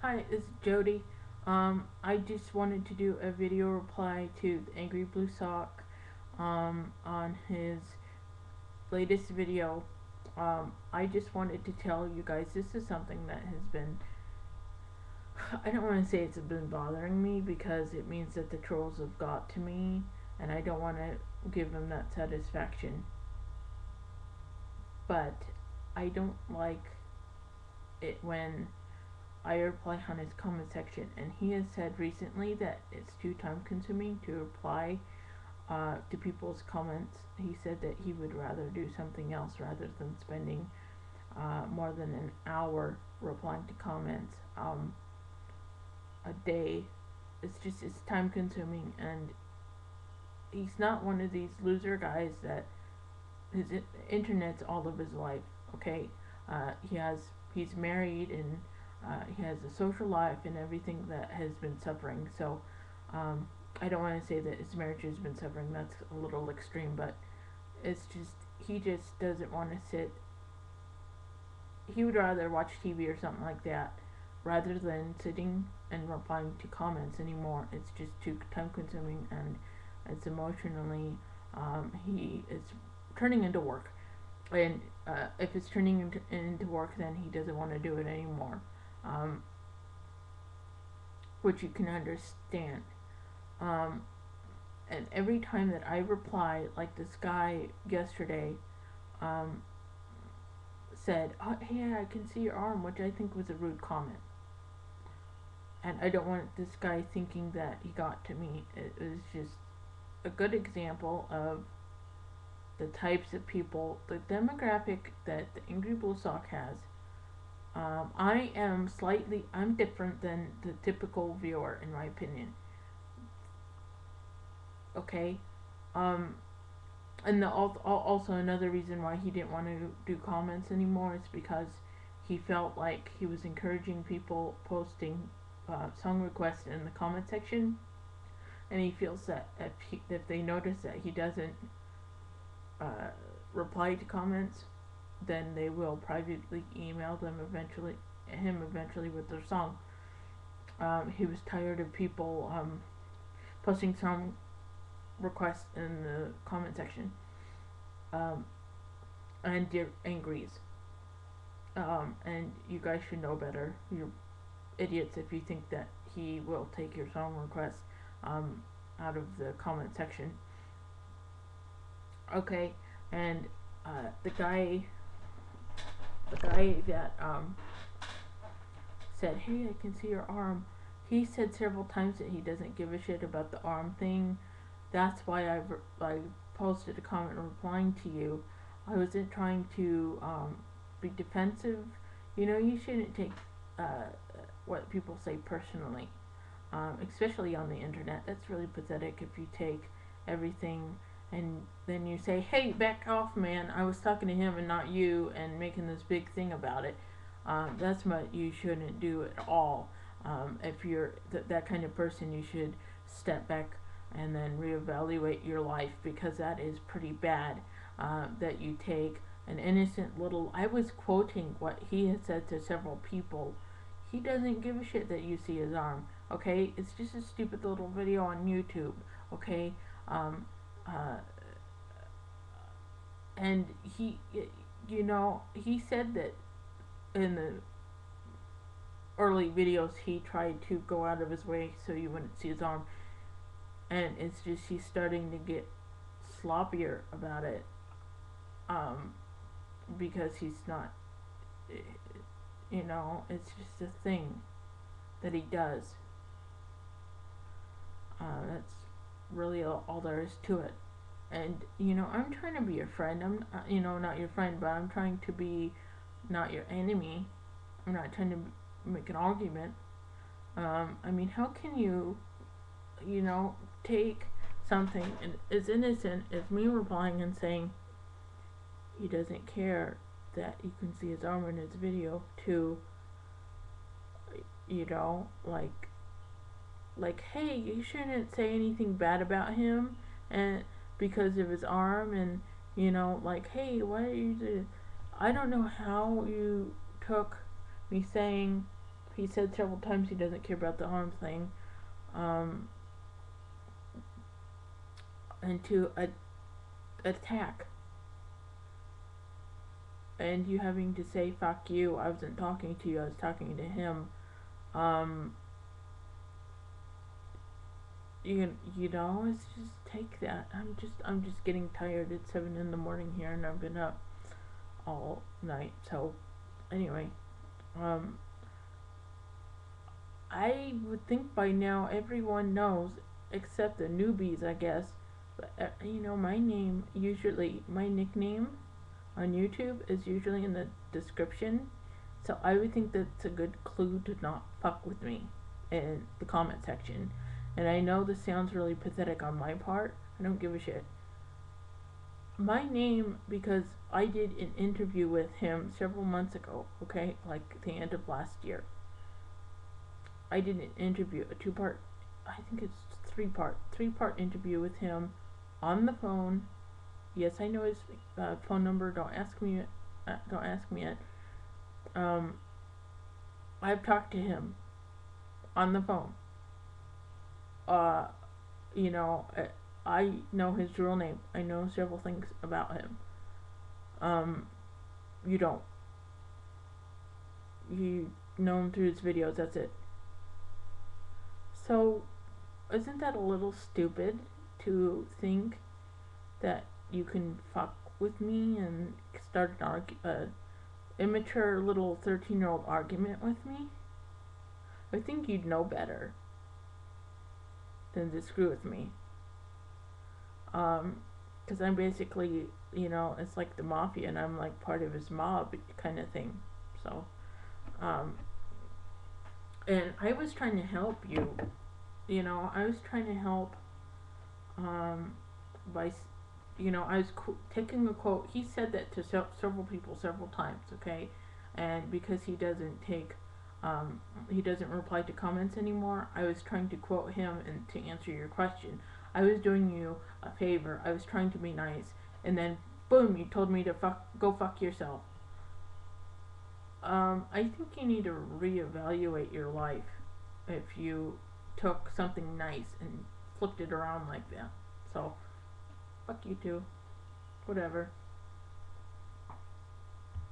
Hi, it's Jody. I just wanted to do a video reply to the Angry Blue Sock on his latest video. I just wanted to tell you guys this is something that has been, I don't want to say it's been bothering me because it means that the trolls have got to me and I don't want to give them that satisfaction. But I don't like it when I reply on his comment section, and he has said recently that it's too time consuming to reply to people's comments. He said that he would rather do something else rather than spending more than an hour replying to comments a day. It's time consuming, and he's not one of these loser guys that his internet's all of his life. Okay, he's married and he has a social life and everything that has been suffering. So I don't want to say that his marriage has been suffering. That's a little extreme, but it's just he just doesn't want to sit. He would rather watch TV or something like that rather than sitting and replying to comments anymore. It's just too time consuming and it's emotionally. He is turning into work, and if it's turning into work, then he doesn't want to do it anymore, um, which you can understand. Um, and every time that I reply, like this guy yesterday, um, said, oh, "Hey, I can see your arm," which I think was a rude comment, and I don't want this guy thinking that he got to me. It was just a good example of the types of people, the demographic that the Angry Blue Sock has. I'm different than the typical viewer, in my opinion. Okay? Um, and also another reason why he didn't want to do comments anymore is because he felt like he was encouraging people posting song requests in the comment section, and he feels that if they notice that he doesn't uh, reply to comments, then they will privately email him eventually with their song. He was tired of people posting song requests in the comment section, um, and dear angries. And you guys should know better. You're idiots if you think that he will take your song request um, out of the comment section. Okay, and uh, the guy, the guy that said, "Hey, I can see your arm." He said several times that he doesn't give a shit about the arm thing. That's why I posted a comment replying to you. I wasn't trying to be defensive. You shouldn't take uh, what people say personally, especially on the internet. That's really pathetic if you take everything and then you say, "Hey, back off, man. I was talking to him and not you," and making this big thing about it. That's what you shouldn't do at all. If you're that kind of person, you should step back and then reevaluate your life because that is pretty bad. That you take an innocent little. I was quoting what he had said to several people. He doesn't give a shit that you see his arm. Okay, it's just a stupid little video on YouTube. Okay, um, uh, and he said that in the early videos he tried to go out of his way so you wouldn't see his arm, and it's just he's starting to get sloppier about it, um, because he's not, it's just a thing that he does. That's really all there is to it. And I'm trying to be your friend. I'm not your friend, but I'm trying to be not your enemy. I'm not trying to make an argument. I mean, how can take something as innocent as me replying and saying he doesn't care that you can see his arm in his video to, like, hey, you shouldn't say anything bad about him and because of his arm, and like, hey, why are you I don't know how you took me saying he said several times he doesn't care about the arm thing. Um, and to attack. And you having to say, fuck you, I wasn't talking to you, I was talking to him. Um, you know, it's just take that. I'm just getting tired. It's 7 in the morning here, and I've been up all night. So, anyway, um, I would think by now everyone knows, except the newbies, I guess. But you know, my nickname on YouTube is usually in the description. So I would think that's a good clue to not fuck with me in the comment section. And I know this sounds really pathetic on my part. I don't give a shit. My name, because I did an interview with him several months ago, okay? Like the end of last year. I did an interview, a two-part, I think it's three-part interview with him on the phone. Yes, I know his phone number. Don't ask me yet. I've talked to him on the phone. Uh, you know, I know his real name. I know several things about him. You don't. You know him through his videos. That's it. So, isn't that a little stupid to think that you can fuck with me and start an immature little 13-year-old argument with me? I think you'd know better than to screw with me. Because I'm basically, you know, it's like the mafia, and I'm like part of his mob kind of thing. So, and I was trying to help you. You know, I was trying to help by, you know, I was taking a quote. He said that to several people several times, okay? And because he doesn't reply to comments anymore, I was trying to quote him and to answer your question. I was doing you a favor. I was trying to be nice. And then, boom, you told me to go fuck yourself. I think you need to reevaluate your life if you took something nice and flipped it around like that. So, fuck you too. Whatever.